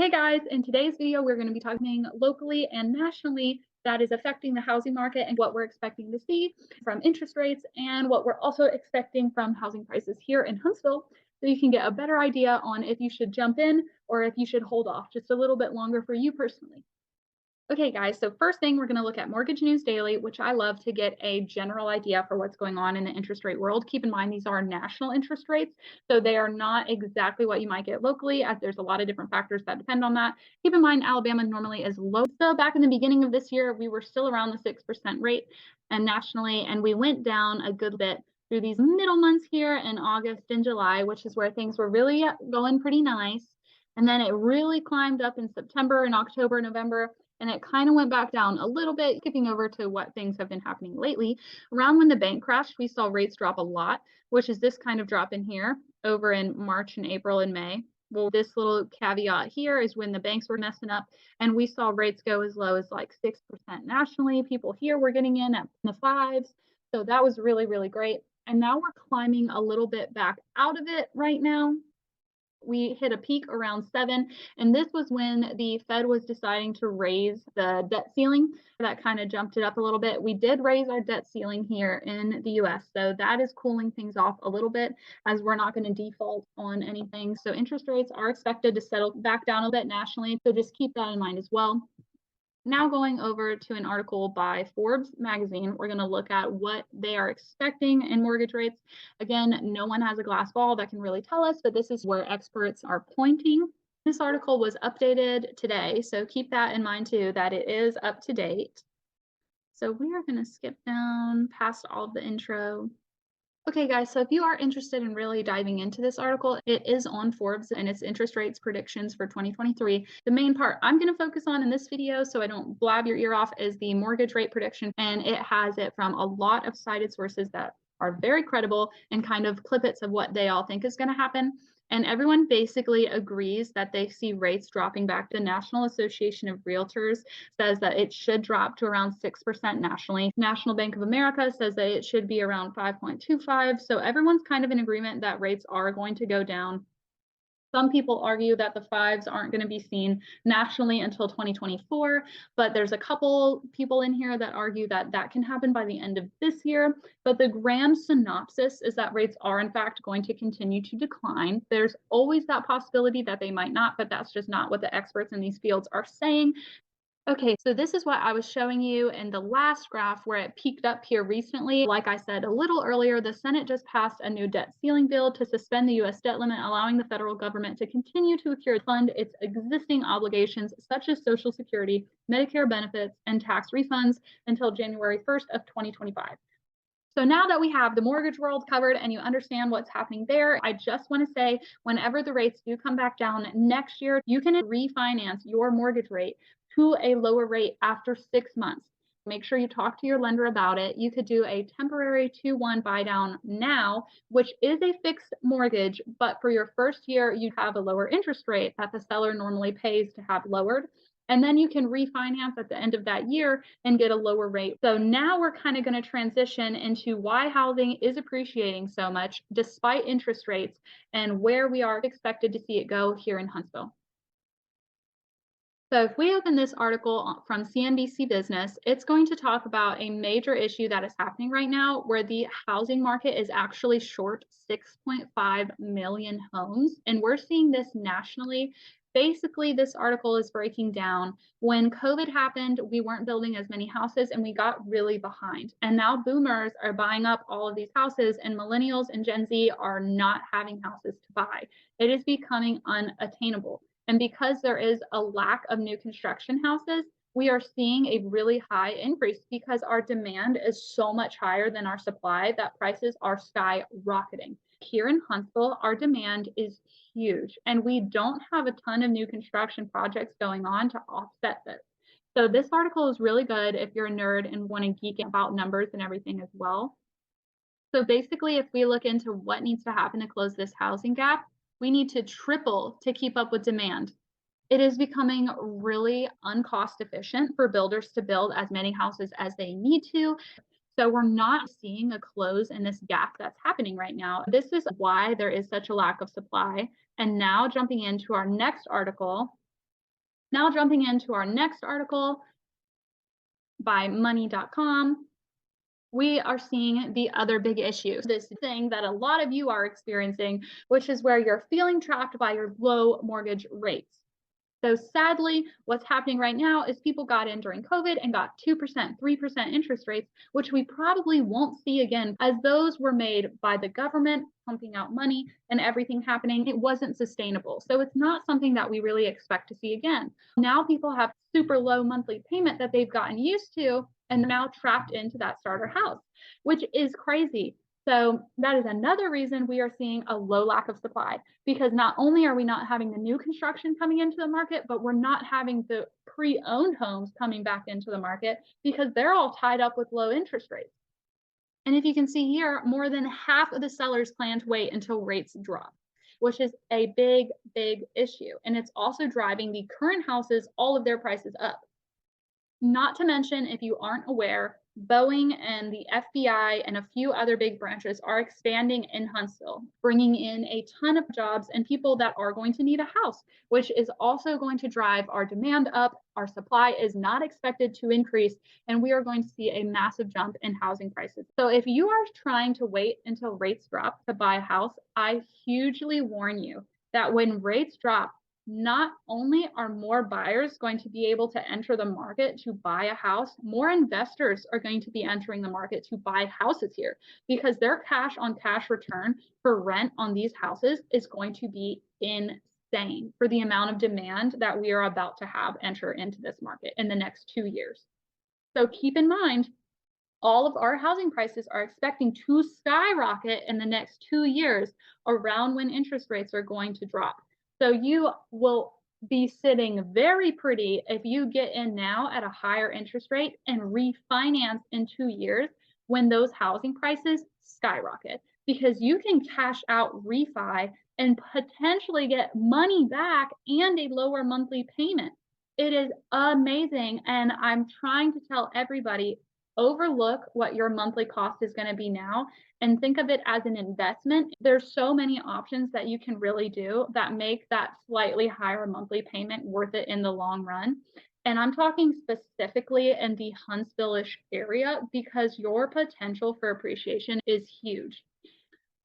Hey guys, in today's video, we're going to be talking locally and nationally that is affecting the housing market and what we're expecting to see from interest rates and what we're also expecting from housing prices here in Huntsville. So you can get a better idea on if you should jump in or if you should hold off just a little bit longer for you personally. Okay, guys, so first thing, we're going to look at Mortgage News Daily, which I love to get a general idea for what's going on in the interest rate world. Keep in mind, these are national interest rates, so they are not exactly what you might get locally, as there's a lot of different factors that depend on that. Keep in mind, Alabama normally is low. So back in the beginning of this year, we were still around the 6% rate and nationally, and we went down a good bit through these middle months here in August and July, which is where things were really going pretty nice. And then it really climbed up in September and October, November, and it kind of went back down a little bit, skipping over to what things have been happening lately. Around when the bank crashed, we saw rates drop a lot, which is this kind of drop in here over in March and April and May. Well, this little caveat here is when the banks were messing up and we saw rates go as low as like 6% nationally. People here were getting in at the fives. So that was really, really great. And now we're climbing a little bit back out of it right now. We hit a peak around 7, and this was when the Fed was deciding to raise the debt ceiling. That kind of jumped it up a little bit. We did raise our debt ceiling here in the US, so that is cooling things off a little bit as we're not going to default on anything. So interest rates are expected to settle back down a bit nationally, so just keep that in mind as well. Now going over to an article by Forbes magazine, we're going to look at what they are expecting in mortgage rates. Again, no one has a glass ball that can really tell us, but this is where experts are pointing. This article was updated today, so keep that in mind too, that it is up to date. So we are going to skip down past all of the intro. Okay, guys, so if you are interested in really diving into this article, it is on Forbes and it's interest rates predictions for 2023. The main part I'm going to focus on in this video, so I don't blab your ear off, is the mortgage rate prediction. And it has it from a lot of cited sources that are very credible and kind of clippets of what they all think is going to happen. And everyone basically agrees that they see rates dropping back. The National Association of Realtors says that it should drop to around 6% nationally. National Bank of America says that it should be around 5.25. So everyone's kind of in agreement that rates are going to go down. Some people argue that the fives aren't going to be seen nationally until 2024, but there's a couple people in here that argue that that can happen by the end of this year. But the grand synopsis is that rates are in fact going to continue to decline. There's always that possibility that they might not, but that's just not what the experts in these fields are saying. Okay, so this is what I was showing you in the last graph where it peaked up here recently. Like I said a little earlier, the Senate just passed a new debt ceiling bill to suspend the US debt limit, allowing the federal government to continue to fund its existing obligations such as Social Security, Medicare benefits, and tax refunds until January 1st of 2025. So now that we have the mortgage world covered and you understand what's happening there, I just want to say whenever the rates do come back down next year, you can refinance your mortgage rate to a lower rate after 6 months. Make sure you talk to your lender about it. You could do a temporary 2-1 buy down now, which is a fixed mortgage, but for your first year, you have a lower interest rate that the seller normally pays to have lowered. And then you can refinance at the end of that year and get a lower rate. So now we're kind of going to transition into why housing is appreciating so much despite interest rates and where we are expected to see it go here in Huntsville. So if we open this article from CNBC Business, it's going to talk about a major issue that is happening right now where the housing market is actually short 6.5 million homes. And we're seeing this nationally. Basically, this article is breaking down when COVID happened, we weren't building as many houses and we got really behind. And now boomers are buying up all of these houses and millennials and Gen Z are not having houses to buy. It is becoming unattainable. And because there is a lack of new construction houses, we are seeing a really high increase because our demand is so much higher than our supply that prices are skyrocketing. Here in Huntsville, our demand is huge, and we don't have a ton of new construction projects going on to offset this. So this article is really good if you're a nerd and want to geek about numbers and everything as well. So basically, if we look into what needs to happen to close this housing gap, we need to triple to keep up with demand. It is becoming really uncost efficient for builders to build as many houses as they need to. So we're not seeing a close in this gap that's happening right now. This is why there is such a lack of supply. And now jumping into our next article, Now jumping into our next article by money.com, we are seeing the other big issue, this thing that a lot of you are experiencing, which is where you're feeling trapped by your low mortgage rates. So sadly, what's happening right now is people got in during COVID and got 2%, 3% interest rates, which we probably won't see again, as those were made by the government pumping out money and everything happening. It wasn't sustainable. So it's not something that we really expect to see again. Now people have super low monthly payment that they've gotten used to, and they're now trapped into that starter house, which is crazy. So that is another reason we are seeing a low lack of supply, because not only are we not having the new construction coming into the market, but we're not having the pre-owned homes coming back into the market because they're all tied up with low interest rates. And if you can see here, more than half of the sellers plan to wait until rates drop, which is a big, big issue. And it's also driving the current houses, all of their prices up. Not to mention, if you aren't aware, Boeing and the FBI and a few other big branches are expanding in Huntsville, bringing in a ton of jobs and people that are going to need a house, which is also going to drive our demand up. Our supply is not expected to increase, and we are going to see a massive jump in housing prices. So if you are trying to wait until rates drop to buy a house, I hugely warn you that when rates drop, not only are more buyers going to be able to enter the market to buy a house, more investors are going to be entering the market to buy houses here, because their cash on cash return for rent on these houses is going to be insane for the amount of demand that we are about to have enter into this market in the next 2 years. So keep in mind, all of our housing prices are expecting to skyrocket in the next 2 years around when interest rates are going to drop. So you will be sitting very pretty if you get in now at a higher interest rate and refinance in 2 years when those housing prices skyrocket, because you can cash out refi and potentially get money back and a lower monthly payment. It is amazing. And I'm trying to tell everybody, overlook what your monthly cost is going to be now and think of it as an investment. There's so many options that you can really do that make that slightly higher monthly payment worth it in the long run. And I'm talking specifically in the Huntsville-ish area, because your potential for appreciation is huge.